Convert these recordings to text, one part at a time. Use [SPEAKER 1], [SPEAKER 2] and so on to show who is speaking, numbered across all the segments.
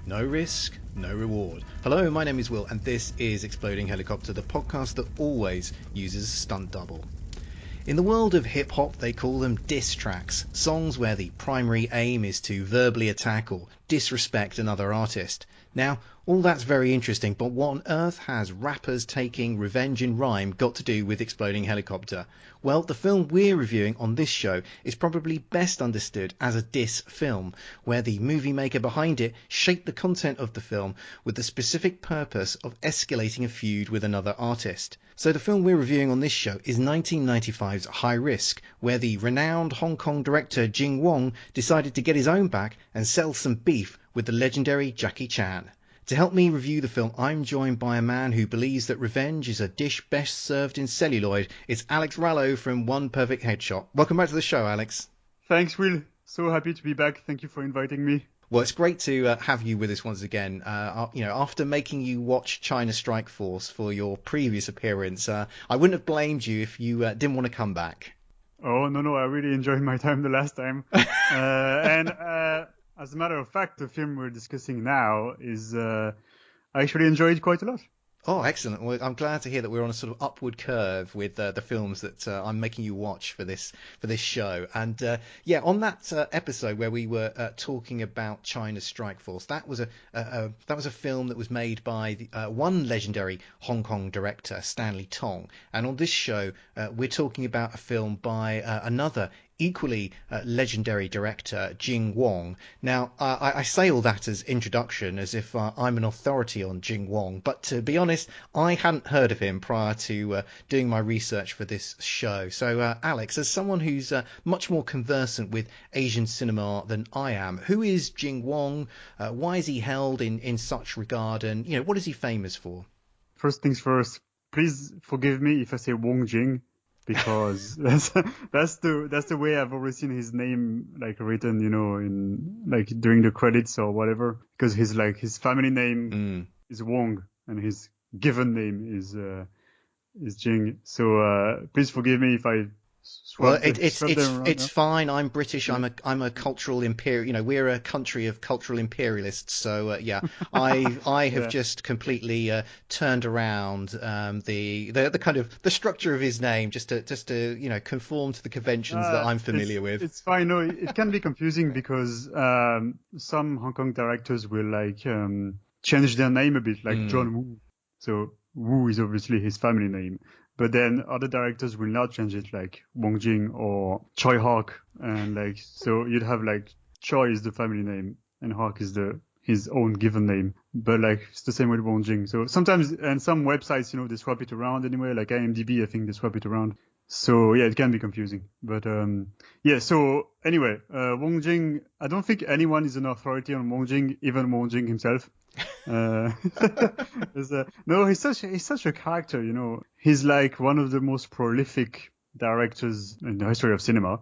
[SPEAKER 1] No risk, no reward. Hello, my name is Will, and this is Exploding Helicopter, the podcast that always uses a stunt double. In the world of hip-hop, they call them diss tracks, songs where the primary aim is to verbally attack or disrespect another artist. Now, all that's very interesting, but what on earth has rappers taking revenge in rhyme got to do with Exploding Helicopter? Well, the film we're reviewing on this show is probably best understood as a diss film, where the movie maker behind it shaped the content of the film with the specific purpose of escalating a feud with another artist. So the film we're reviewing on this show is 1995's High Risk, where the renowned Hong Kong director Jing Wong decided to get his own back and settle some beef with the legendary Jacky. To help me review the film, I'm joined by a man who believes that revenge is a dish best served in celluloid. It's Alex Rallo from One Perfect Headshot. Welcome back to the show, Alex.
[SPEAKER 2] Thanks, Will. So happy to be back. Thank you for inviting me.
[SPEAKER 1] Well, it's great to have you with us once again. After making you watch China Strike Force for your previous appearance, I wouldn't have blamed you if you didn't want to come back.
[SPEAKER 2] Oh, no, I really enjoyed my time the last time. As a matter of fact, the film we're discussing now is I actually enjoyed quite a lot.
[SPEAKER 1] Oh, excellent. Well, I'm glad to hear that we're on a sort of upward curve with the films that I'm making you watch for this show. And on that episode where we were talking about China Strike Force, that was a film that was made by one legendary Hong Kong director, Stanley Tong. And on this show, we're talking about a film by another equally legendary director, Jing Wong. Now, I say all that as introduction, as if I'm an authority on Jing Wong, but to be honest, I hadn't heard of him prior to doing my research for this show. So, Alex, as someone who's much more conversant with Asian cinema than I am, who is Jing Wong? Why is he held in such regard? And, what is he famous for?
[SPEAKER 2] First things first, please forgive me if I say Wong Jing, because that's the way I've always seen his name written, in during the credits or whatever, because his family name is Wong and his given name is Jing. So please forgive me if I
[SPEAKER 1] it's fine. I'm British. I'm a cultural imperial. We're a country of cultural imperialists. So I have just completely turned around the kind of the structure of his name just to conform to the conventions that I'm familiar with.
[SPEAKER 2] It's fine. No, it can be confusing because some Hong Kong directors will change their name a bit, like John Woo. So Woo is obviously his family name. But then other directors will not change it, like Wong Jing or Choi Hawk, and so you'd have Choi is the family name and Hawk is his own given name. But it's the same with Wong Jing. So sometimes, and some websites, they swap it around anyway, like IMDb, I think they swap it around. So yeah, it can be confusing. But so anyway, Wong Jing, I don't think anyone is an authority on Wong Jing, even Wong Jing himself. No, he's such a character, He's one of the most prolific directors in the history of cinema.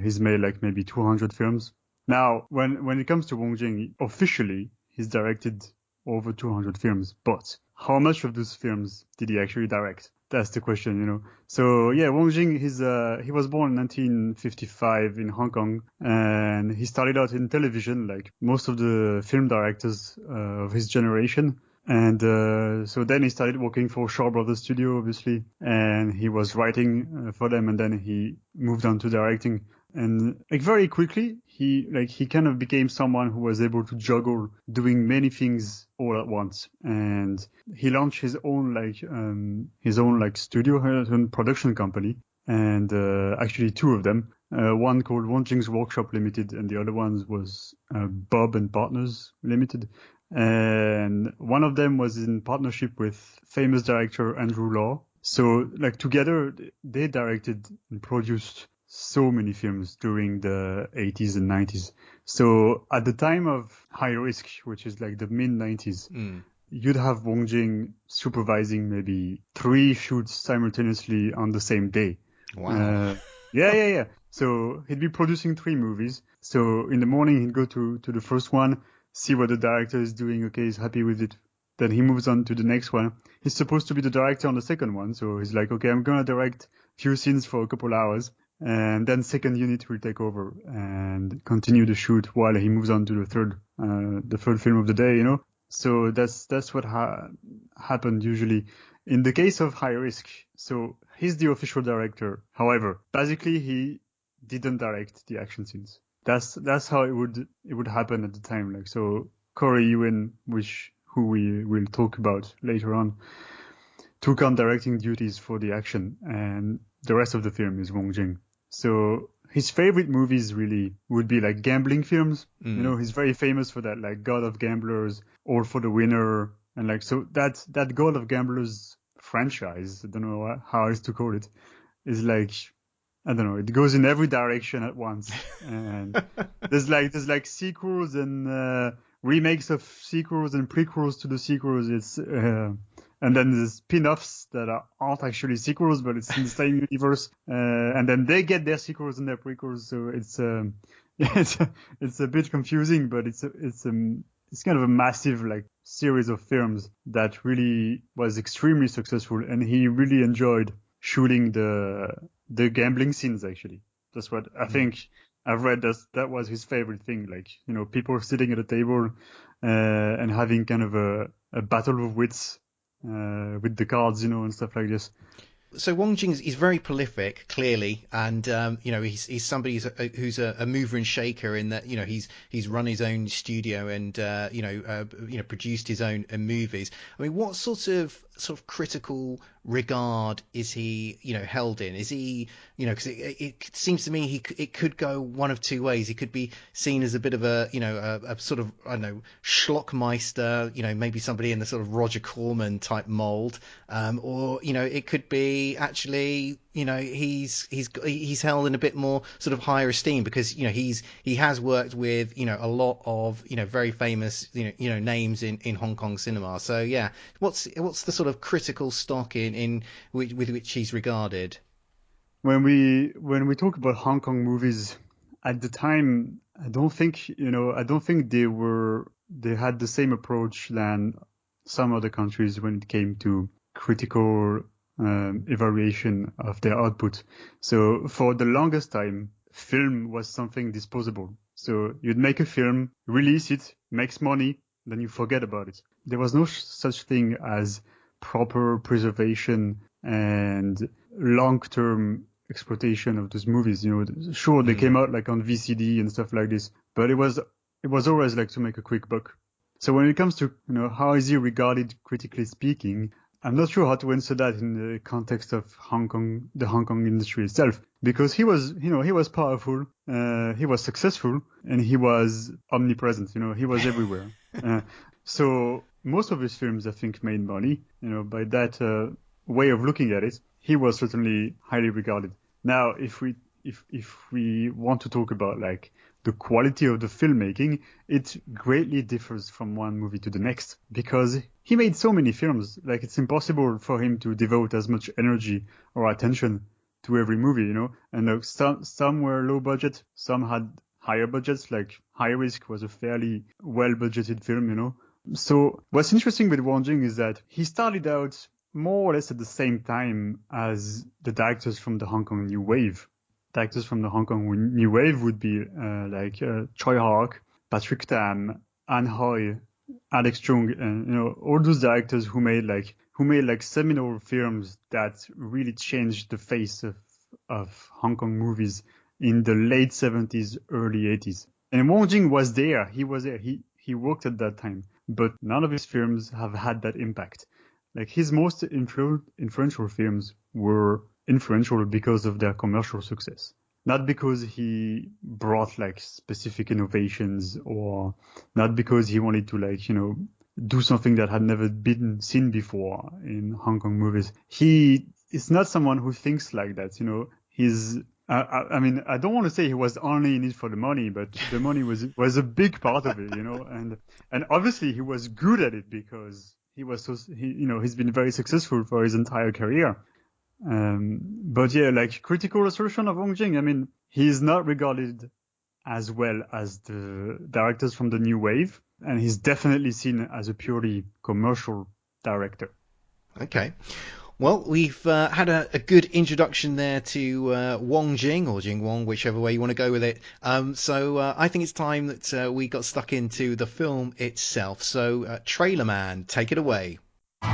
[SPEAKER 2] He's made maybe 200 films. Now, when it comes to Wong Jing, officially he's directed over 200 films, but how much of those films did he actually direct? That's the question, So yeah, Wong Jing, he was born in 1955 in Hong Kong, and he started out in television, like most of the film directors of his generation. And so then he started working for Shaw Brothers Studio, obviously, and he was writing for them, and then he moved on to directing. And very quickly, he kind of became someone who was able to juggle doing many things all at once. And he launched his own studio, his own production company, and actually two of them. One called Wong Jing's Workshop Limited, and the other one was Bob and Partners Limited. And one of them was in partnership with famous director Andrew Law. So together they directed and produced so many films during the 80s and 90s. So at the time of High Risk, which is the mid-90s, you'd have Wong Jing supervising maybe 3 shoots simultaneously on the same day.
[SPEAKER 1] Wow.
[SPEAKER 2] Yeah. So he'd be producing 3 movies. So in the morning he'd go to the first one, see what the director is doing. Okay, he's happy with it. Then he moves on to the next one. He's supposed to be the director on the second one. So he's okay, I'm going to direct a few scenes for a couple hours. And then second unit will take over and continue the shoot while he moves on to the third the third film of the day, you know. So that's what happened usually. In the case of High Risk, so he's the official director. However, basically he didn't direct the action scenes. That's how it would happen at the time. Like, so Corey Ewan, who we will talk about later on, took on directing duties for the action, and the rest of the film is Wong Jing. So his favorite movies really would be like gambling films. You know, he's very famous for that, like God of Gamblers, All for the Winner, and like, so that God of Gamblers franchise, I don't know how else to call it, is like, I don't know, it goes in every direction at once. And there's like sequels and remakes of sequels and prequels to the sequels. It's and then there's spin-offs that aren't actually sequels, but it's in the same universe. And then they get their sequels and their prequels. So it's a bit confusing, but it's kind of a massive like series of films that really was extremely successful, and he really enjoyed shooting the gambling scenes. Actually, that's what I think I've read. That was his favorite thing. Like, you know, people sitting at a table and having kind of a battle of wits with the cards, you know, and stuff like this.
[SPEAKER 1] So Wong Jing is very prolific, clearly, and you know, he's somebody who's a mover and shaker in that, you know, he's run his own studio and you know, produced his own movies. I mean, what sort of critical regard is he, you know, held in? Is he, you know, because it seems to me it could go one of two ways. He could be seen as a bit of a, you know, a sort of, I don't know, schlockmeister, you know, maybe somebody in the sort of Roger Corman type mold, or, you know, it could be actually, you know, he's held in a bit more sort of higher esteem because, you know, he has worked with, you know, a lot of, you know, very famous, you know names in Hong Kong cinema. So yeah, what's the sort of critical stock with which he's regarded?
[SPEAKER 2] When we talk about Hong Kong movies at the time, I don't think they had the same approach than some other countries when it came to critical evaluation of their output. So for the longest time, film was something disposable. So you'd make a film, release it, makes money, then you forget about it. There was no such thing as proper preservation and long-term exploitation of those movies. You know, sure, they came out like on VCD and stuff like this, but it was always like to make a quick buck. So when it comes to, you know, how is he regarded critically speaking, I'm not sure how to answer that in the context of the Hong Kong industry itself, because he was powerful, he was successful, and he was omnipresent. You know, he was everywhere. So most of his films, I think, made money. You know, by that way of looking at it, he was certainly highly regarded. Now, if we want to talk about like the quality of the filmmaking, it greatly differs from one movie to the next because he made so many films. Like, it's impossible for him to devote as much energy or attention to every movie, you know. And some were low budget, some had higher budgets. Like High Risk was a fairly well budgeted film, you know. So what's interesting with Wong Jing is that he started out more or less at the same time as the directors from the Hong Kong New Wave. Directors from the Hong Kong New Wave would be like Choi Hark, Patrick Tam, An Hoi, Alex Cheung, and, you know, all those directors who made like seminal films that really changed the face of Hong Kong movies in the late 70s, early 80s. And Wong Jing was there. He was there. He worked at that time, but none of his films have had that impact. Like, his most influential films were influential because of their commercial success, not because he brought like specific innovations or not because he wanted to, like, you know, do something that had never been seen before in Hong Kong movies. He is not someone who thinks like that, you know. I mean, I don't want to say he was only in it for the money, but the money was a big part of it, you know, and obviously he was good at it because he's been very successful for his entire career. But yeah, like, critical assertion of Wong Jing, I mean, he's not regarded as well as the directors from the New Wave, and he's definitely seen as a purely commercial director.
[SPEAKER 1] Okay. Well, we've had a good introduction there to Wong Jing, or Jing Wong, whichever way you want to go with it. So I think it's time that we got stuck into the film itself. So, Trailer Man, take it away.
[SPEAKER 3] A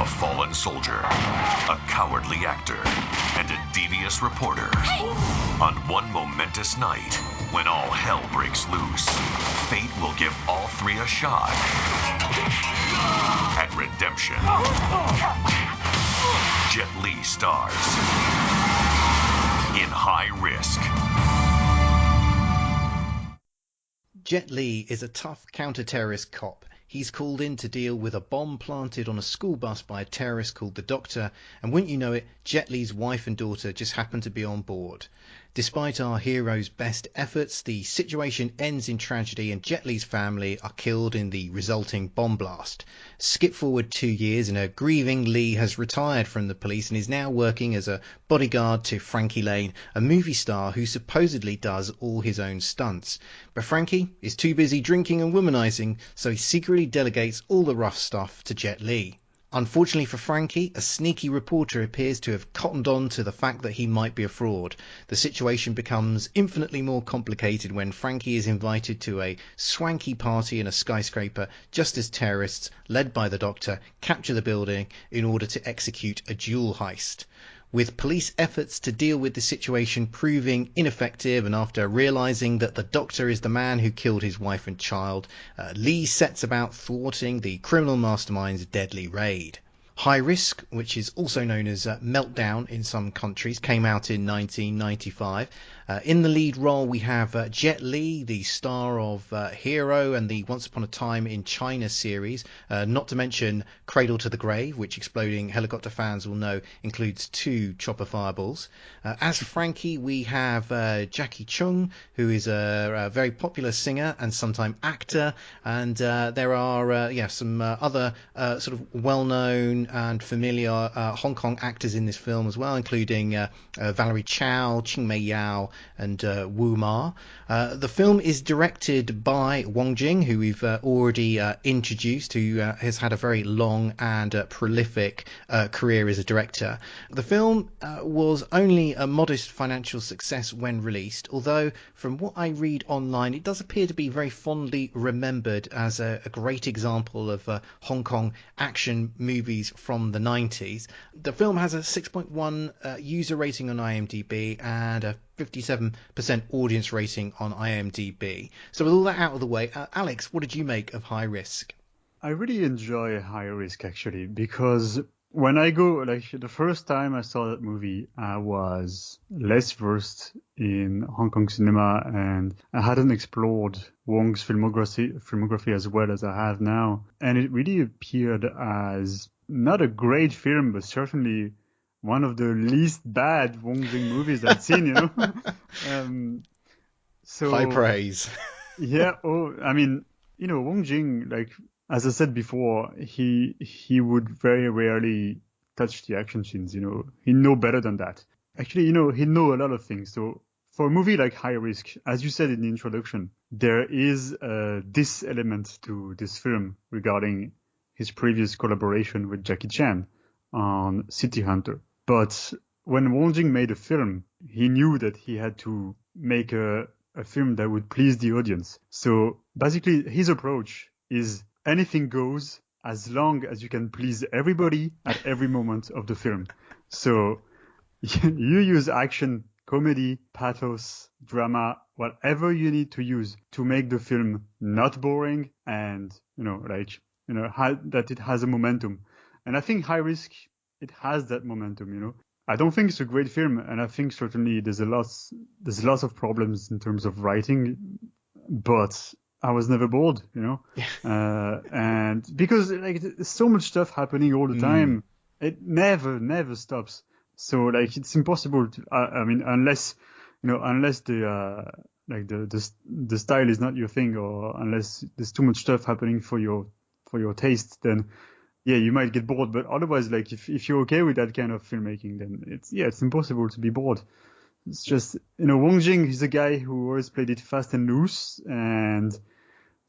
[SPEAKER 3] fallen soldier, a cowardly actor, and a devious reporter. On one momentous night, when all hell breaks loose, fate will give all three a shot at redemption. Jet Li stars in High Risk.
[SPEAKER 1] Jet Li is a tough counter-terrorist cop. He's called in to deal with a bomb planted on a school bus by a terrorist called the Doctor, and wouldn't you know it, Jet Li's wife and daughter just happen to be on board. Despite our hero's best efforts, the situation ends in tragedy and Jet Li's family are killed in the resulting bomb blast. Skip forward 2 years and a grieving Li has retired from the police and is now working as a bodyguard to Frankie Lane, a movie star who supposedly does all his own stunts. But Frankie is too busy drinking and womanizing, so he secretly delegates all the rough stuff to Jet Li. Unfortunately for Frankie, a sneaky reporter appears to have cottoned on to the fact that he might be a fraud. The situation becomes infinitely more complicated when Frankie is invited to a swanky party in a skyscraper just as terrorists, led by the Doctor, capture the building in order to execute a jewel heist. With police efforts to deal with the situation proving ineffective and after realising that the Doctor is the man who killed his wife and child, Li sets about thwarting the criminal mastermind's deadly raid. High Risk, which is also known as Meltdown in some countries, came out in 1995. In the lead role we have Jet Li, the star of Hero and the Once Upon a Time in China series, not to mention Cradle to the Grave, which exploding helicopter fans will know includes 2 chopper fireballs. As Frankie we have Jacky Cheung, who is a very popular singer and sometime actor, and there are some other sort of well-known and familiar Hong Kong actors in this film as well, including Valerie Chow, Chingmy Yao and Wu Ma. The film is directed by Wong Jing, who we've already introduced, who has had a very long and prolific career as a director. The film was only a modest financial success when released, although from what I read online it does appear to be very fondly remembered as a great example of Hong Kong action movies from the 90s. The film has a 6.1 user rating on IMDb and a 57% audience rating on IMDb. So with all that out of the way, Alex, what did you make of High Risk?
[SPEAKER 2] I really enjoy High Risk actually, because when I go, the first time I saw that movie, I was less versed in Hong Kong cinema and I hadn't explored Wong's filmography as well as I have now. And it really appeared as not a great film, but certainly one of the least bad Wong Jing movies I've seen, So
[SPEAKER 1] high praise.
[SPEAKER 2] Yeah. Oh, I mean, Wong Jing, as I said before, he would very rarely touch the action scenes. He know better than that. Actually, he know a lot of things. So for a movie like High Risk, as you said in the introduction, there is this element to this film regarding his previous collaboration with Jackie Chan on City Hunter. But when Wong Jing made a film, he knew that he had to make a film that would please the audience. So basically, his approach is anything goes as long as you can please everybody at every moment of the film. So you use action, comedy, pathos, drama, whatever you need to use to make the film not boring and, that it has a momentum. And I think High Risk, it has that momentum, I don't think it's a great film, and I think certainly there's lots of problems in terms of writing, but I was never bored, and because there's so much stuff happening all the time, it never stops. So it's impossible to, unless the the style is not your thing, or unless there's too much stuff happening for your taste, then yeah, you might get bored. But otherwise, if you're okay with that kind of filmmaking, then it's impossible to be bored. It's just, Wong Jing, he's a guy who always played it fast and loose, and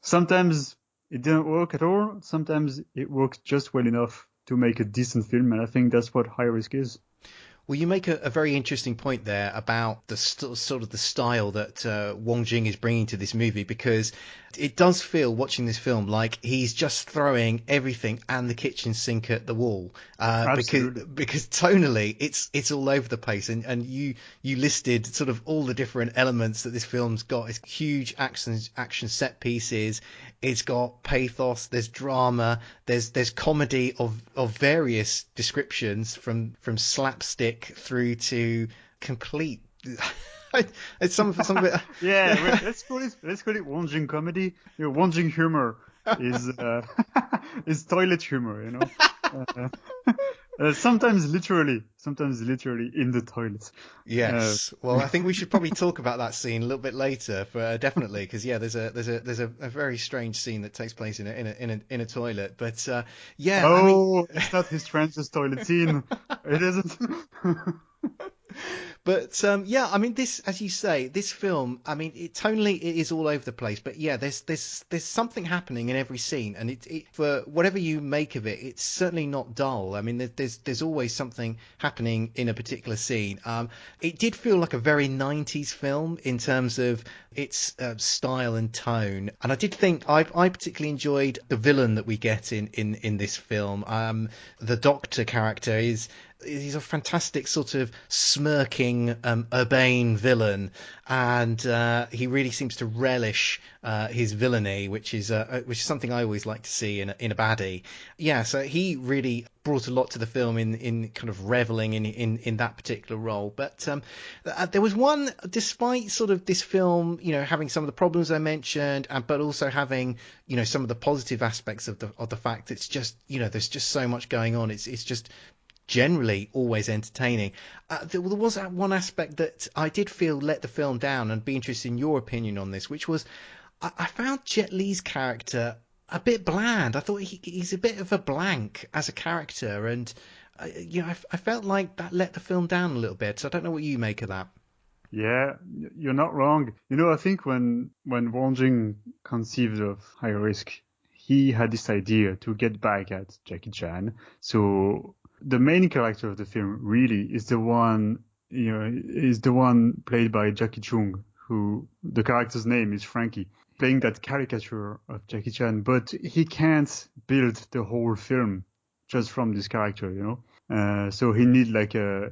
[SPEAKER 2] sometimes it didn't work at all. Sometimes it works just well enough to make a decent film, and I think that's what High Risk is.
[SPEAKER 1] Well, you make a very interesting point there about the sort of the style that Wong Jing is bringing to this movie, because it does feel, watching this film, like he's just throwing everything and the kitchen sink at the wall. Because tonally, it's all over the place, and you listed sort of all the different elements that this film's got. It's huge action set pieces. It's got pathos. There's drama. There's comedy of various descriptions, from slapstick through to complete. It's some of it.
[SPEAKER 2] Yeah, let's call it Wong Jing comedy. Wong Jing humor is is toilet humor. Sometimes literally in the toilet.
[SPEAKER 1] Yes. Well, I think we should probably talk about that scene a little bit later, definitely, because there's a very strange scene that takes place in a toilet. But yeah.
[SPEAKER 2] Oh, it's not his Francis toilet scene. It isn't.
[SPEAKER 1] But yeah, I mean, this, as you say, this film, I mean, tonally it is all over the place, but yeah, there's something happening in every scene, and it for whatever you make of it, it's certainly not dull. I mean, there's always something happening in a particular scene. It did feel like a very 90s film in terms of its style and tone, and I did think I particularly enjoyed the villain that we get in this film. The Doctor character he's a fantastic sort of smirking, urbane villain, and he really seems to relish his villainy, which is something I always like to see in a baddie. Yeah, so he really brought a lot to the film in kind of reveling in that particular role. But there was one, despite sort of this film, having some of the problems I mentioned, but also having some of the positive aspects of the fact it's just there's just so much going on. It's just generally always entertaining. There was that one aspect that I did feel let the film down, and be interested in your opinion on this, which was I found Jet Li's character a bit bland. I thought he's a bit of a blank as a character, and I felt like that let the film down a little bit. So I don't know what you make of that.
[SPEAKER 2] Yeah, you're not wrong. I think when Wong Jing conceived of High Risk, he had this idea to get back at Jackie Chan. So the main character of the film really is the one played by Jacky Cheung, who the character's name is Frankie, playing that caricature of Jackie Chan. But he can't build the whole film just from this character, So he need like a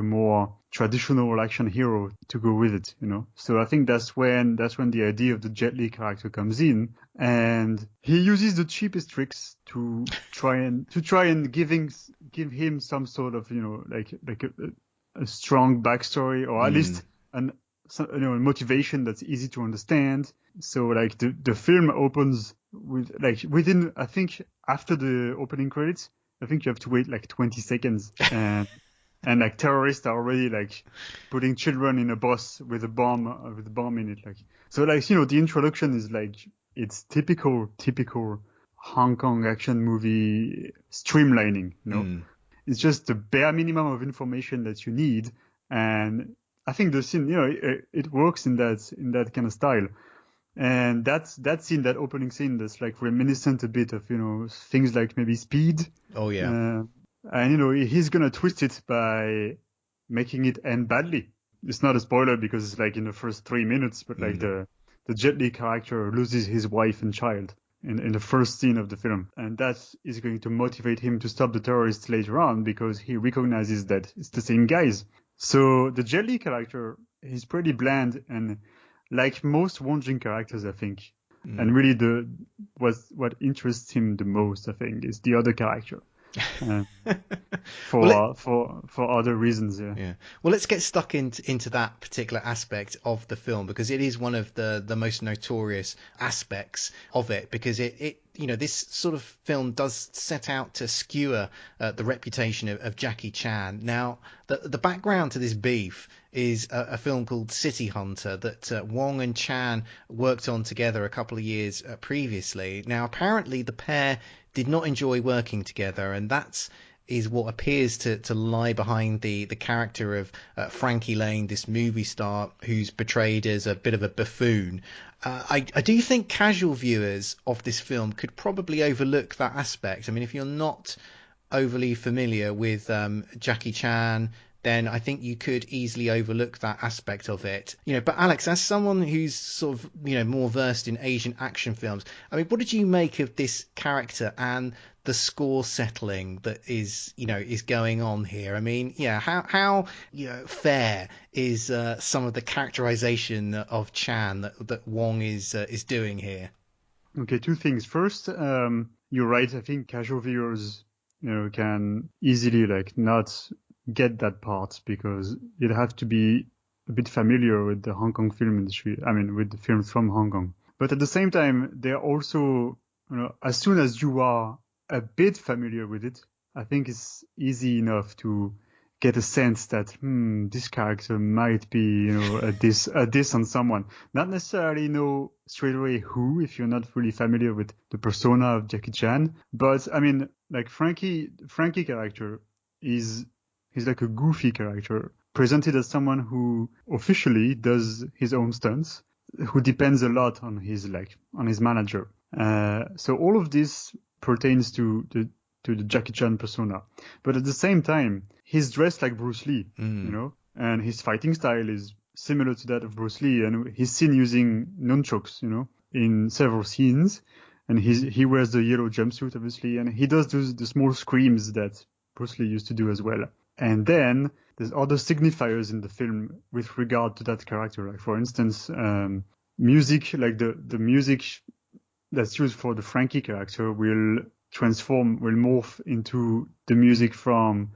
[SPEAKER 2] more traditional action hero to go with it, So I think that's when the idea of the Jet Li character comes in, and he uses the cheapest tricks to try and give him some sort of a strong backstory, or at least a motivation that's easy to understand. So like the film opens with within, I think, after the opening credits, I think you have to wait like 20 seconds, and like terrorists are already like putting children in a bus with a bomb in it. So the introduction is like, it's typical Hong Kong action movie streamlining. It's just the bare minimum of information that you need, and I think the scene, it works in that kind of style. And that scene, that opening scene, that's like reminiscent a bit of things like maybe Speed.
[SPEAKER 1] Oh yeah.
[SPEAKER 2] And he's gonna twist it by making it end badly. It's not a spoiler because it's like in the first 3 minutes, but like the Jet Li character loses his wife and child in the first scene of the film, and that is going to motivate him to stop the terrorists later on, because he recognizes that it's the same guys. So the Jet Li character is pretty bland, and like most Wong Jing characters, I think. And really what interests him the most, I think, is the other character. For other reasons, yeah.
[SPEAKER 1] Well, let's get stuck into that particular aspect of the film, because it is one of the most notorious aspects of it, because it this sort of film does set out to skewer the reputation of Jackie Chan. Now, the background to this beef is a film called City Hunter that Wong and Chan worked on together a couple of years previously. Now, apparently the pair did not enjoy working together, and that's is what appears to lie behind the character of Frankie Lane, this movie star who's portrayed as a bit of a buffoon. I do think casual viewers of this film could probably overlook that aspect. I mean, if you're not overly familiar with Jackie Chan, then I think you could easily overlook that aspect of it. But Alex, as someone who's sort of, more versed in Asian action films, I mean, what did you make of this character and the score settling that is going on here? I mean, how fair is some of the characterization of Chan that Wong is doing here?
[SPEAKER 2] Okay, two things. First, you're right. I think casual viewers, can easily not get that part because you'd have to be a bit familiar with the Hong Kong film industry. I mean, with the films from Hong Kong. But at the same time, they're also, as soon as you are a bit familiar with it, I think it's easy enough to get a sense that this character might be, a diss on someone. Not necessarily know straight away who, if you're not really familiar with the persona of Jackie Chan. But I mean, Frankie character he's like a goofy character, presented as someone who officially does his own stunts, who depends a lot on his manager. So all of this pertains to the Jackie Chan persona. But at the same time, he's dressed like Bruce Lee, and his fighting style is similar to that of Bruce Lee, and he's seen using nunchucks, in several scenes. And he wears the yellow jumpsuit, obviously, and he does the small screams that Bruce Lee used to do as well. And then there's other signifiers in the film with regard to that character. Like, for instance, music, like the music that's used for the Frankie character will morph into the music from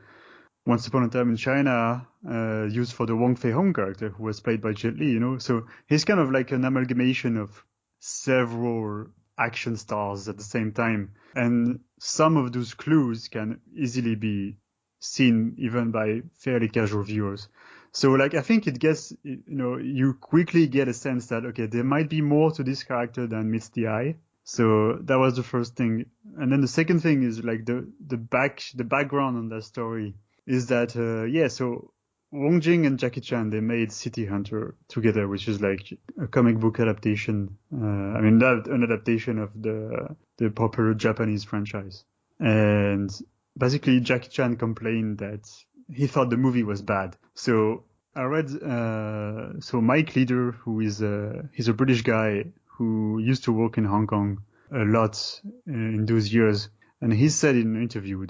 [SPEAKER 2] Once Upon a Time in China, used for the Wong Fei-hung character, who was played by Jet Li, So he's kind of like an amalgamation of several action stars at the same time. And some of those clues can easily be seen even by fairly casual viewers. So I think it gets, you quickly get a sense that, okay, there might be more to this character than meets the eye. So that was the first thing. And then the second thing is the background on that story is that, so Wong Jing and Jackie Chan, they made City Hunter together, which is like a comic book adaptation. An adaptation of the popular Japanese franchise. And basically, Jackie Chan complained that he thought the movie was bad. So I read, Mike Leader, who is he's a British guy who used to work in Hong Kong a lot in those years. And he said in an interview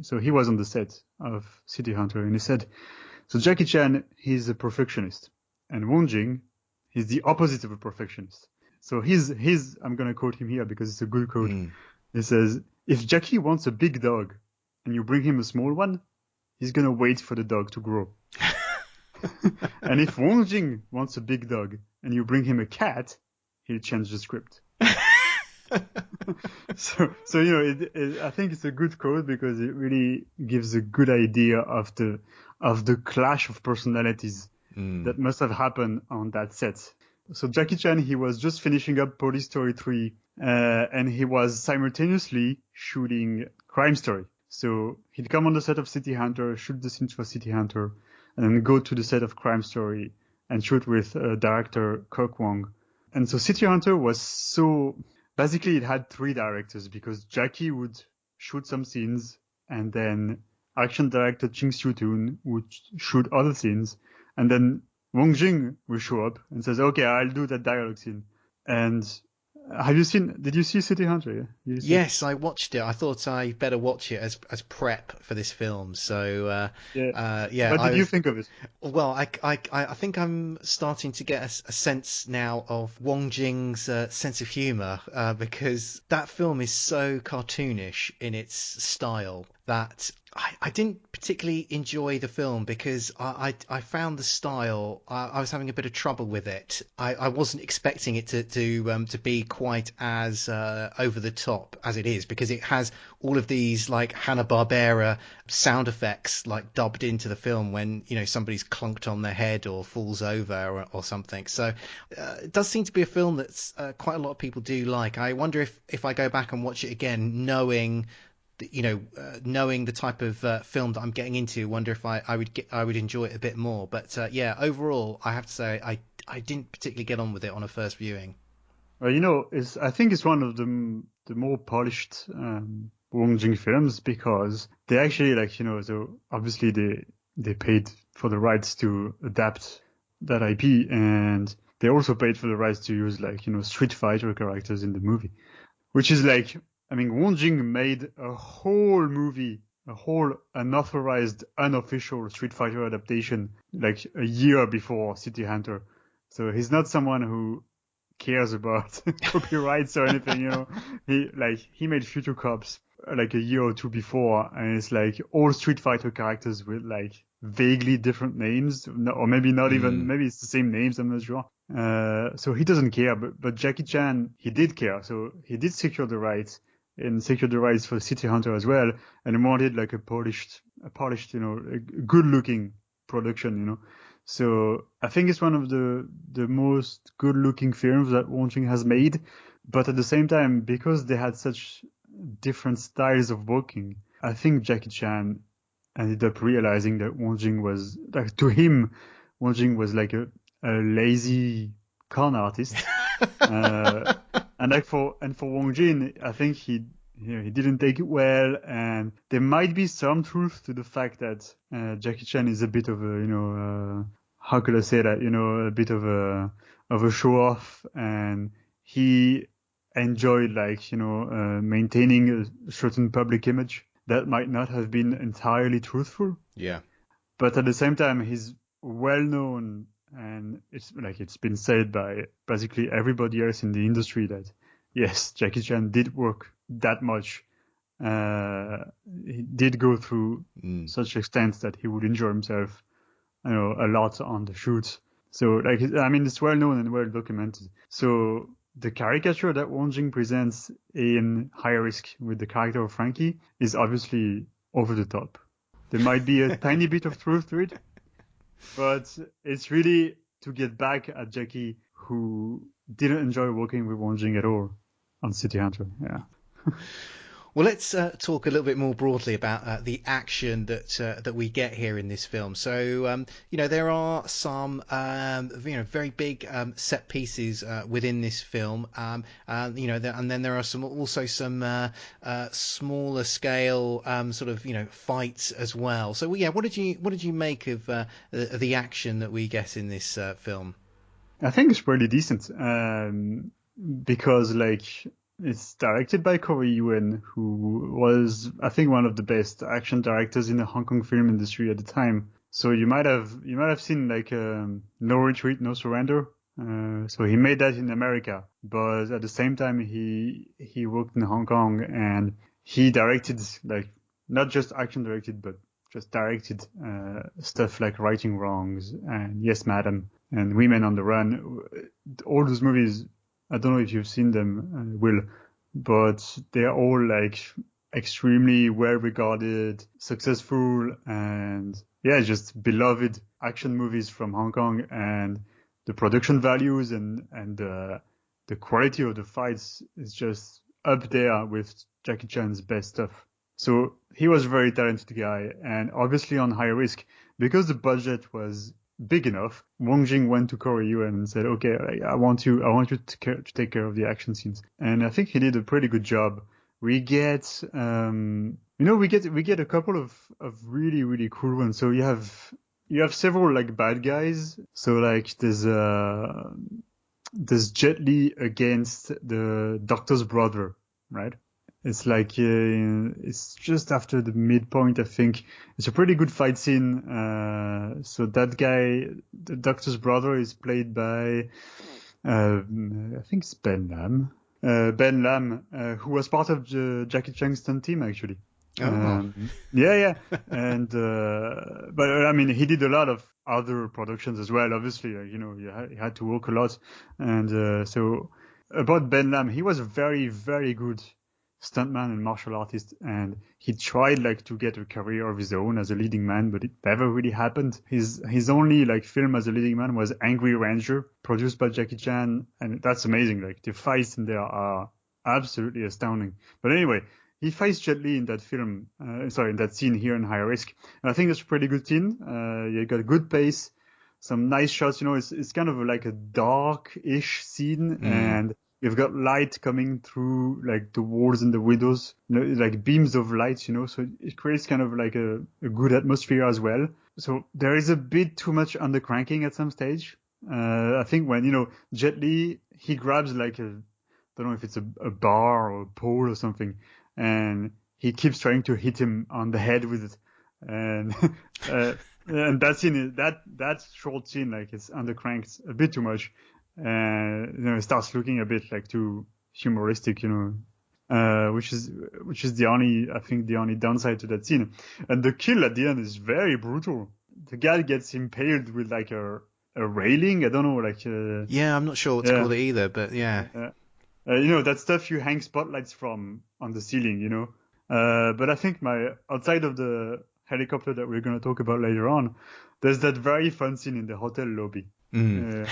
[SPEAKER 2] so he was on the set of City Hunter, and he said, so Jackie Chan, he's a perfectionist. And Wong Jing, he's the opposite of a perfectionist. So I'm going to quote him here because it's a good quote. He says, if Jackie wants a big dog and you bring him a small one, he's going to wait for the dog to grow. And if Wong Jing wants a big dog and you bring him a cat, he'll change the script. So I think it's a good quote because it really gives a good idea of the clash of personalities that must have happened on that set. So Jackie Chan, he was just finishing up Police Story 3, and he was simultaneously shooting Crime Story. So he'd come on the set of City Hunter, shoot the scenes for City Hunter, and then go to the set of Crime Story and shoot with director Kirk Wong. And so City Hunter was basically it had three directors because Jacky would shoot some scenes and then action director Ching Siu-tun would shoot other scenes, and then Wong Jing will show up and says, okay, I'll do that dialogue scene. And did you see City Hunter? Yeah?
[SPEAKER 1] Yes, I watched it. I thought I better watch it as prep for this film. So,
[SPEAKER 2] What did you think of it?
[SPEAKER 1] Well, I think I'm starting to get a sense now of Wong Jing's sense of humour, because that film is so cartoonish in its style that I didn't particularly enjoy the film because I found the style, I was having a bit of trouble with it. I wasn't expecting it to be quite as over the top as it is, because it has all of these like Hanna-Barbera sound effects like dubbed into the film when somebody's clunked on their head or falls over or something. So it does seem to be a film that's quite a lot of people do like. I wonder if I go back and watch it again knowing knowing the type of film that I'm getting into, wonder if I would enjoy it a bit more. But yeah, overall, I have to say I didn't particularly get on with it on a first viewing.
[SPEAKER 2] Well, I think it's one of the more polished Wong Jing films, because they actually so obviously they paid for the rights to adapt that IP, and they also paid for the rights to use Street Fighter characters in the movie, which is Wong Jing made a whole movie, a whole unauthorized, unofficial Street Fighter adaptation a year before City Hunter. So he's not someone who cares about copyrights or anything, He made Future Cops a year or two before, and it's all Street Fighter characters with vaguely different names, or maybe not even, maybe it's the same names, I'm not sure. So he doesn't care, but Jackie Chan, he did care, so he did secure the rights, and secured the rights for City Hunter as well, and wanted a polished, a good looking production, So I think it's one of the most good looking films that Wong Jing has made, but at the same time, because they had such different styles of working, I think Jackie Chan ended up realizing that Wong Jing was to him, Wong Jing was a lazy con artist. And for Wong Jing, I think he didn't take it well, and there might be some truth to the fact that Jackie Chan is a bit of a how could I say that, a bit of a show off, and he enjoyed maintaining a certain public image that might not have been entirely truthful.
[SPEAKER 1] Yeah.
[SPEAKER 2] But at the same time, he's well known, and it's been said by basically everybody else in the industry that yes, Jackie Chan did work that much. He did go through such extent that he would injure himself, a lot on the shoot. So it's well known and well documented. So the caricature that Wong Jing presents in High Risk with the character of Frankie is obviously over the top. There might be a tiny bit of truth to it, but it's really to get back at Jacky, who didn't enjoy working with Wong Jing at all on City Hunter. Yeah.
[SPEAKER 1] Well, let's talk a little bit more broadly about the action that we get here in this film. So, there are some, very big set pieces within this film, and then there are some smaller scale fights as well. So, yeah, what did you make of the action that we get in this film?
[SPEAKER 2] I think it's pretty decent, because it's directed by Corey Yuen, who was, I think, one of the best action directors in the Hong Kong film industry at the time. So you might have seen No Retreat, No Surrender. So he made that in America, but at the same time he worked in Hong Kong, and he directed not just action directed, but just directed stuff like Righting Wrongs and Yes Madam and Women on the Run. All those movies, I don't know if you've seen them, Will, but they're all extremely well regarded, successful, and just beloved action movies from Hong Kong. And the production values and the quality of the fights is just up there with Jackie Chan's best stuff. So he was a very talented guy, and obviously on High Risk, because the budget was big enough, Wong Jing went to Corey Yuen and said, "Okay, I want you to take care of the action scenes," and I think he did a pretty good job. We get, we get a couple of really really cool ones. So you have several bad guys. So there's Jet Li against the Doctor's brother, right? It's it's just after the midpoint, I think. It's a pretty good fight scene. So that guy, the Doctor's brother, is played by, I think it's Ben Lam. Ben Lam, who was part of the Jackie Cheung stunt team, actually.
[SPEAKER 1] Oh.
[SPEAKER 2] Yeah. And, but he did a lot of other productions as well, obviously. He had to work a lot. And, so about Ben Lam, he was a very, very good stuntman and martial artist, and he tried to get a career of his own as a leading man, but it never really happened. His only film as a leading man was Angry Ranger, produced by Jackie Chan, and that's amazing. The fights in there are absolutely astounding. But anyway, he fights Jet Li in that film, in that scene here in High Risk. And I think it's a pretty good scene. You got a good pace, some nice shots. It's kind of like a dark-ish scene, and you've got light coming through like the walls and the windows, like beams of light, so it creates kind of like a good atmosphere as well. So there is a bit too much undercranking at some stage. I think when, Jet Li, he grabs like I don't know if it's a bar or a pole or something, and he keeps trying to hit him on the head with it. And, and that scene, that short scene, like it's undercranked a bit too much. It starts looking a bit like too humoristic, which is the only downside to that scene. And the kill at the end is very brutal. The guy gets impaled with like a railing. I don't know, like.
[SPEAKER 1] Yeah, I'm not sure what to call it either, but yeah.
[SPEAKER 2] That stuff you hang spotlights from on the ceiling, But I think outside of the helicopter that we're going to talk about later on, there's that very fun scene in the hotel lobby. With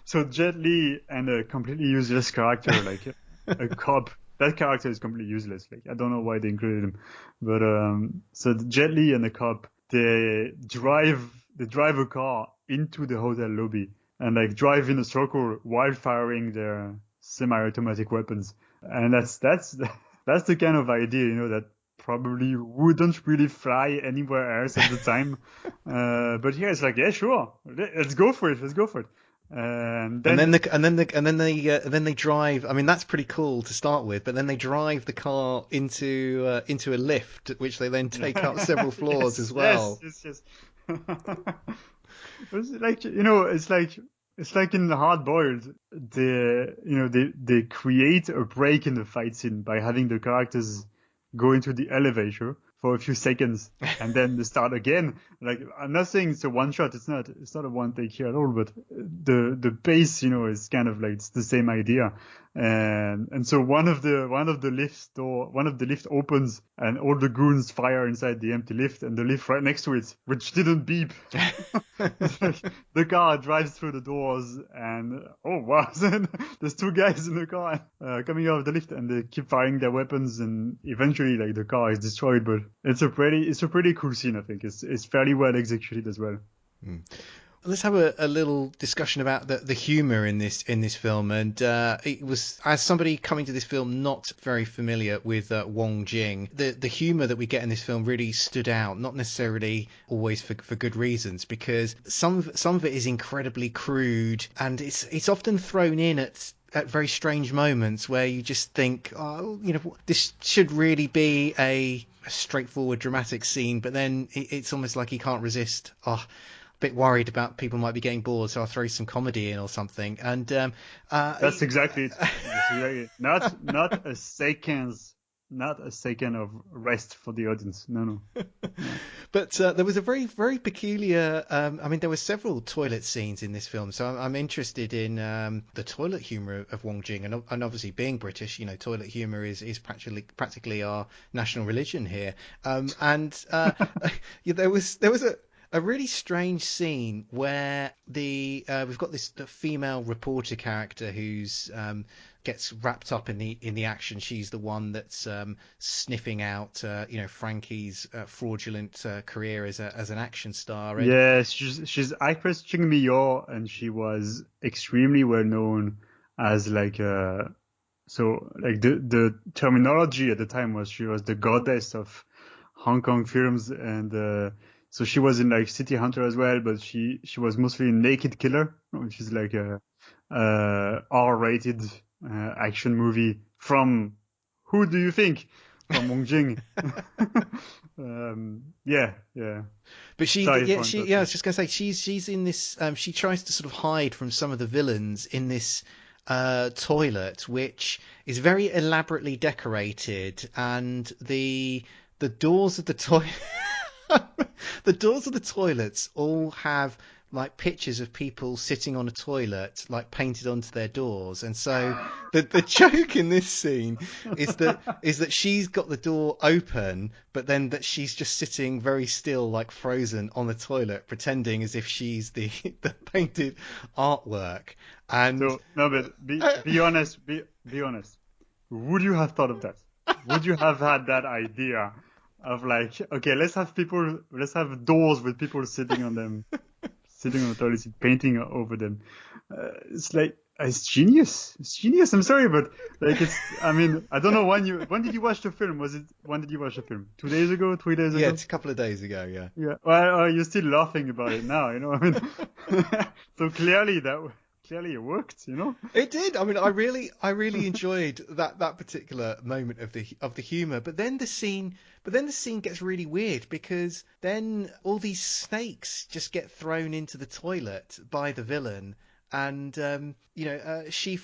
[SPEAKER 2] so Jet Li and a completely useless character, like a cop. That character is completely useless. Like, I don't know why they included him, but so Jet Li and the cop, they drive a car into the hotel lobby and like drive in a circle while firing their semi-automatic weapons. And that's the kind of idea, that probably wouldn't really fly anywhere else at the time. But here it's like, yeah, sure, let's go for it. And then
[SPEAKER 1] they drive. I mean, that's pretty cool to start with, but then they drive the car into a lift, which they then take up several floors as well.
[SPEAKER 2] Yes. It's like, it's like in the Hard Boiled, they create a break in the fight scene by having the characters go into the elevator for a few seconds and then they start again. Like, I'm not saying it's a one shot. It's not a one take here at all, but the pace, is kind of like, it's the same idea. And so one of the lift opens and all the goons fire inside the empty lift, and the lift right next to it, which didn't beep. The car drives through the doors, and oh wow, there's two guys in the car coming out of the lift, and they keep firing their weapons, and eventually like the car is destroyed. But it's a pretty cool scene. I think it's fairly well executed as well.
[SPEAKER 1] Let's have a little discussion about the humour in this film, and it was, as somebody coming to this film not very familiar with Wong Jing, the humour that we get in this film really stood out, not necessarily always for good reasons, because some of it is incredibly crude, and it's often thrown in at very strange moments where you just think, this should really be a straightforward dramatic scene, but then it's almost like he can't resist. Bit worried about people might be getting bored, so I'll throw some comedy in or something. And
[SPEAKER 2] that's exactly it. Not a second of rest for the audience. No.
[SPEAKER 1] But there was a very, very peculiar. There were several toilet scenes in this film, so I'm interested in the toilet humour of Wong Jing, and obviously being British, toilet humour is practically our national religion here. There was a really strange scene where we've got the female reporter character who's gets wrapped up in the action. She's the one that's sniffing out Frankie's fraudulent career as an action star.
[SPEAKER 2] Yes, she's actress Chingmy, and she was extremely well known as like the terminology at the time was she was the goddess of Hong Kong films, and so she was in like City Hunter as well, but she was mostly in Naked Killer, which is like a R-rated action movie from, who do you think? From Wong Jing. Yeah.
[SPEAKER 1] But I was just gonna say she's in this. She tries to sort of hide from some of the villains in this toilet, which is very elaborately decorated, and the doors of the toilet. The doors of the toilets all have like pictures of people sitting on a toilet, like painted onto their doors. And so the joke in this scene is that she's got the door open, but then that she's just sitting very still, like frozen on the toilet, pretending as if she's the painted artwork. And
[SPEAKER 2] so, no, but be honest. Be honest. Would you have thought of that? would you have had that idea of like, okay, let's have doors with people sitting on them, sitting on the toilet seat, painting over them. It's like, it's genius. It's genius. I'm sorry, but like I mean, I don't know when did you watch the film? When did you watch the film? 2 days ago, 3 days ago?
[SPEAKER 1] Yeah, it's a couple of days ago, yeah.
[SPEAKER 2] Yeah. Well, you're still laughing about it now, you know? I mean, so clearly it worked, you know?
[SPEAKER 1] It did. I mean, I really enjoyed that particular moment of the humor. But then the scene gets really weird, because then all these snakes just get thrown into the toilet by the villain. And she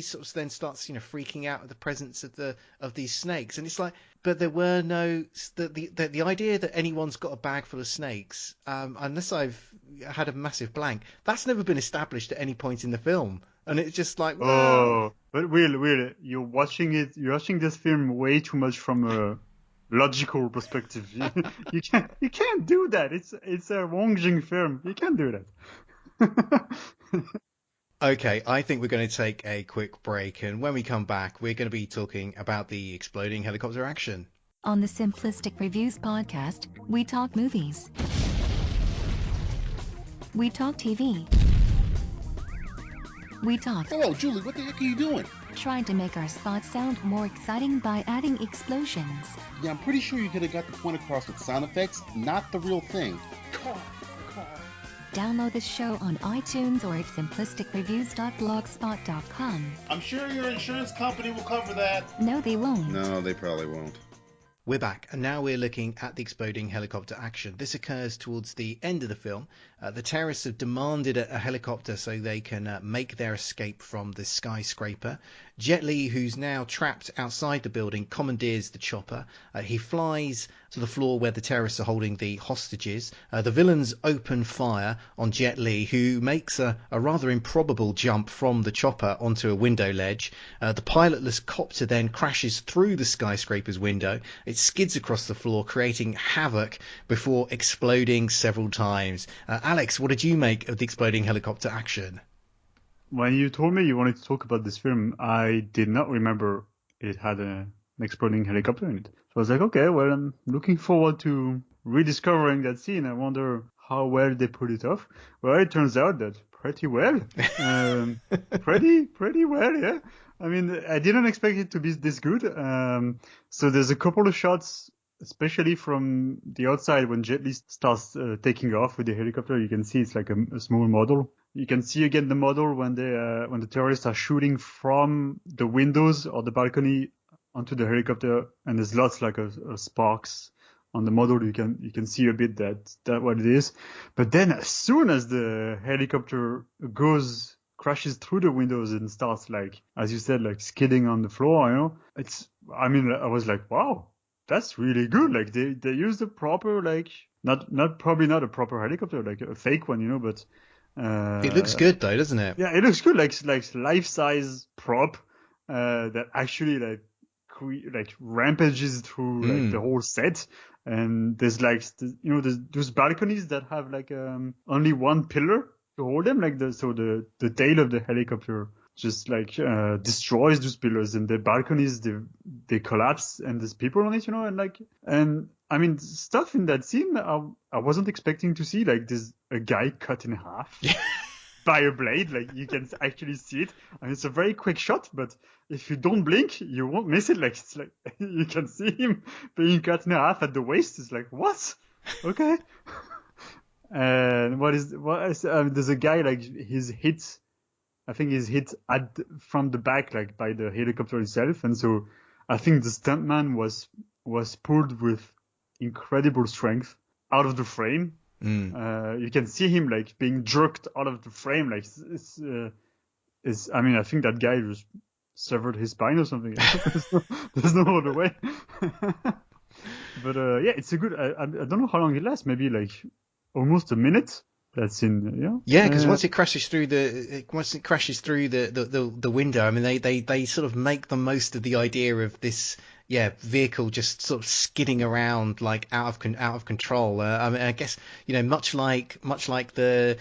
[SPEAKER 1] sort of then starts freaking out at the presence of these snakes, and it's like, but there were no the idea that anyone's got a bag full of snakes, unless I've had a massive blank, that's never been established at any point in the film, and it's just like,
[SPEAKER 2] oh, but Will, you're watching this film way too much from a logical perspective. You can't do that. It's a Wong Jing film. You can't do that.
[SPEAKER 1] Okay, I think we're going to take a quick break, and when we come back, we're going to be talking about the exploding helicopter action.
[SPEAKER 4] On the Simplistic Reviews podcast, we talk movies. We talk TV. We talk...
[SPEAKER 5] Hello, Julie, what the heck are you doing?
[SPEAKER 4] Trying to make our spots sound more exciting by adding explosions.
[SPEAKER 5] Yeah, I'm pretty sure you could have got the point across with sound effects, not the real thing. Car.
[SPEAKER 4] Download this show on iTunes or at simplisticreviews.blogspot.com.
[SPEAKER 5] I'm sure your insurance company will cover that.
[SPEAKER 4] No, they won't.
[SPEAKER 5] No, they probably won't.
[SPEAKER 1] We're back, and now we're looking at the exploding helicopter action. This occurs towards the end of the film. The terrorists have demanded a helicopter so they can make their escape from the skyscraper. Jet Li, who's now trapped outside the building, commandeers the chopper. He flies to the floor where the terrorists are holding the hostages. The villains open fire on Jet Li, who makes a rather improbable jump from the chopper onto a window ledge. The pilotless copter then crashes through the skyscraper's window. It skids across the floor, creating havoc before exploding several times. Alex, what did you make of the exploding helicopter action?
[SPEAKER 2] When you told me you wanted to talk about this film, I did not remember it had an exploding helicopter in it. So I was like, okay, well, I'm looking forward to rediscovering that scene. I wonder how well they pulled it off. Well, it turns out that pretty well. Pretty well, yeah. I mean, I didn't expect it to be this good. So there's a couple of shots, especially from the outside when Jet Li starts taking off with the helicopter. You can see it's like a small model. You can see again the model when the terrorists are shooting from the windows or the balcony onto the helicopter, and there's lots like a sparks on the model. You can see a bit that what it is. But then as soon as the helicopter crashes through the windows and starts, like, as you said, like skidding on the floor, you know, I was like, wow, that's really good. Like they used a proper, like, probably not a proper helicopter, like a fake one, you know, but
[SPEAKER 1] it looks good though, doesn't it?
[SPEAKER 2] Yeah, it looks good, like life-size prop that actually like rampages through like the whole set. And there's like there's those balconies that have like only one pillar to hold them, like the tail of the helicopter just like destroys those pillars, and the balconies they collapse, and there's people on it, you know, and I mean, stuff in that scene I wasn't expecting to see. Like there's a guy cut in half by a blade, like you can actually see it. I mean, it's a very quick shot, but if you don't blink, you won't miss it. Like it's like you can see him being cut in half at the waist. It's like, what? Okay. And there's a guy, like he's hit. I think he's hit from the back, like by the helicopter itself, and so I think the stuntman was pulled with incredible strength out of the frame. You can see him like being jerked out of the frame, like I mean, I think that guy just severed his spine or something. There's no other way. But yeah, it's a good. I don't know how long it lasts. Maybe like almost a minute. That's in
[SPEAKER 1] because once it crashes through the window, I mean they sort of make the most of the idea of this vehicle just sort of skidding around like out of control. I mean, I guess much like the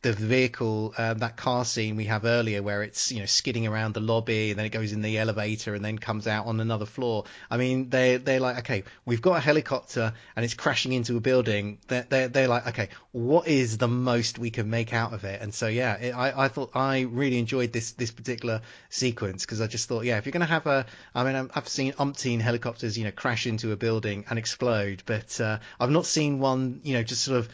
[SPEAKER 1] vehicle, that car scene we have earlier, where it's skidding around the lobby and then it goes in the elevator and then comes out on another floor. I mean, they're like, okay, we've got a helicopter and it's crashing into a building. They're like, okay, what is the most we can make out of it? And so I thought I really enjoyed this particular sequence, because I just thought, if you're going to have I've seen umpteen helicopters crash into a building and explode, but I've not seen one just sort of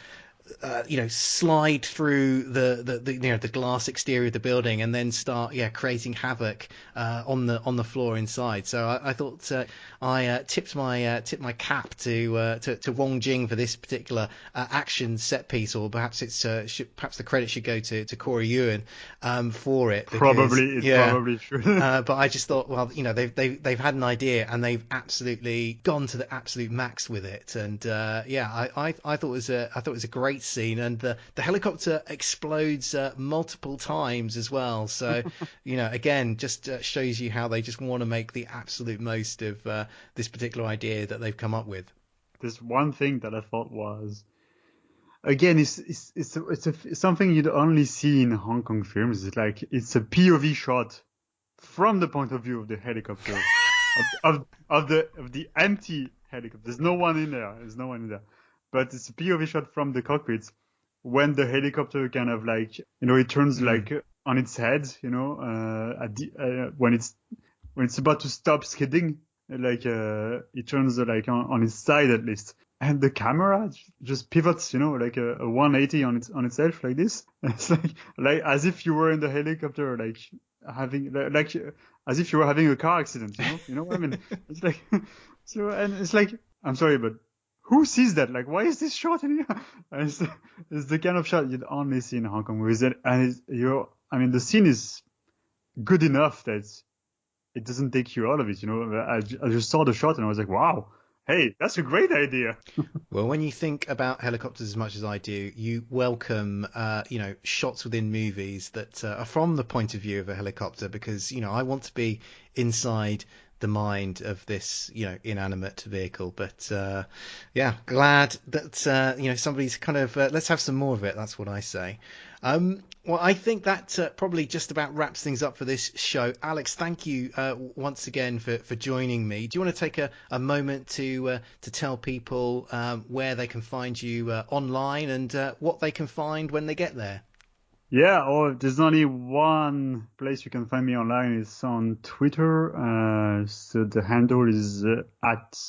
[SPEAKER 1] slide through the glass exterior of the building and then start creating havoc on the floor inside. So I thought I tipped my cap to Wong Jing for this particular action set piece, or perhaps perhaps the credit should go to Corey Ewan for it. Because,
[SPEAKER 2] probably should.
[SPEAKER 1] But I just thought, well, they've had an idea and they've absolutely gone to the absolute max with it. And I thought it was a great scene, and the helicopter explodes multiple times as well. So again, just shows you how they just want to make the absolute most of this particular idea that they've come up with.
[SPEAKER 2] There's one thing that I thought was, again, it's something you'd only see in Hong Kong films. It's like it's a POV shot from the point of view of the helicopter of the empty helicopter. There's no one in there. But it's a POV shot from the cockpit when the helicopter kind of like, it turns like on its head, when it's about to stop skidding, like it turns like on its side at least. And the camera just pivots, like a 180 on itself like this. It's like as if you were in the helicopter, like having like as if you were having a car accident, you know what I mean? It's like, so, and it's like, I'm sorry, but who sees that? Like, why is this shot in here? And it's the kind of shot you'd only see in Hong Kong movies. And the scene is good enough that it doesn't take you out of it. I just saw the shot and I was like, wow, hey, that's a great idea.
[SPEAKER 1] Well, when you think about helicopters as much as I do, you welcome, shots within movies that are from the point of view of a helicopter, because, I want to be inside the mind of this inanimate vehicle. But glad that somebody's kind of let's have some more of it. That's what I say. Well, I think that probably just about wraps things up for this show. Alex, thank you once again for joining me. Do you want to take a moment to tell people where they can find you online and what they can find when they get there?
[SPEAKER 2] Yeah, there's only one place you can find me online. It's on Twitter. So the handle is at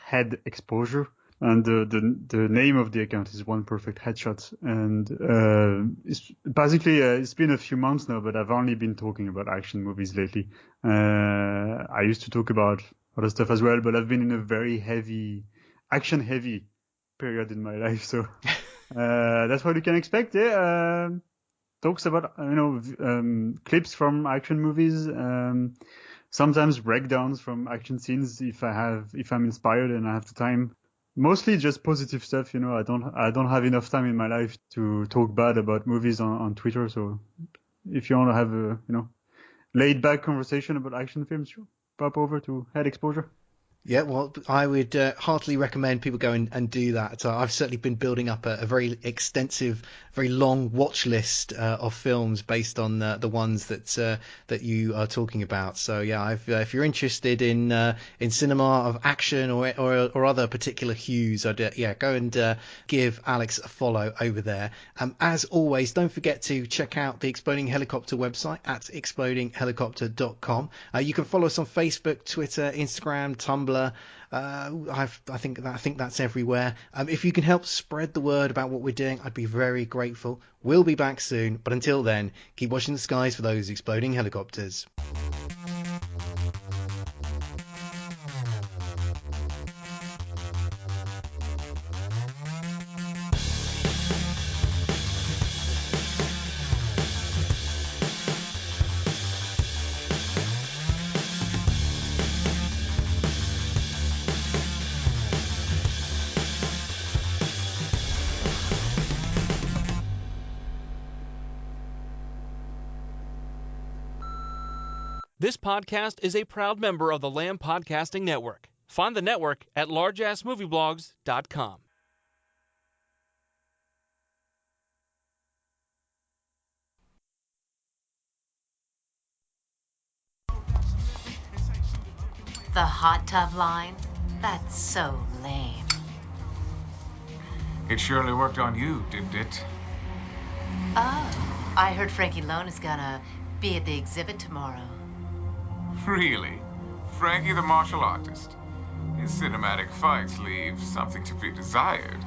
[SPEAKER 2] head exposure. And the name of the account is One Perfect Headshot. And it's basically, it's been a few months now, but I've only been talking about action movies lately. I used to talk about other stuff as well, but I've been in a very action heavy period in my life. So that's what you can expect. Talks about clips from action movies, sometimes breakdowns from action scenes if I'm inspired and I have the time. Mostly just positive stuff. I don't have enough time in my life to talk bad about movies on Twitter. So if you want to have a laid back conversation about action films, sure, pop over to Head Exposure.
[SPEAKER 1] Yeah, well, I would heartily recommend people go and do that. I've certainly been building up a very extensive, very long watch list of films based on the ones that you are talking about. So yeah, if you're interested in cinema of action or other particular hues, I'd go and give Alex a follow over there. As always, don't forget to check out the Exploding Helicopter website at explodinghelicopter.com. You can follow us on Facebook, Twitter, Instagram, Tumblr. I think that's everywhere. If you can help spread the word about what we're doing, I'd be very grateful. We'll be back soon, but until then, keep watching the skies for those exploding helicopters.
[SPEAKER 6] This podcast is a proud member of the Lamb Podcasting Network. Find the network at largeassmovieblogs.com.
[SPEAKER 7] The hot tub line? That's so lame.
[SPEAKER 8] It surely worked on you, didn't it?
[SPEAKER 7] Oh, I heard Frankie Lane is gonna be at the exhibit tomorrow.
[SPEAKER 8] Really? Frankie the martial artist? His cinematic fights leave something to be desired.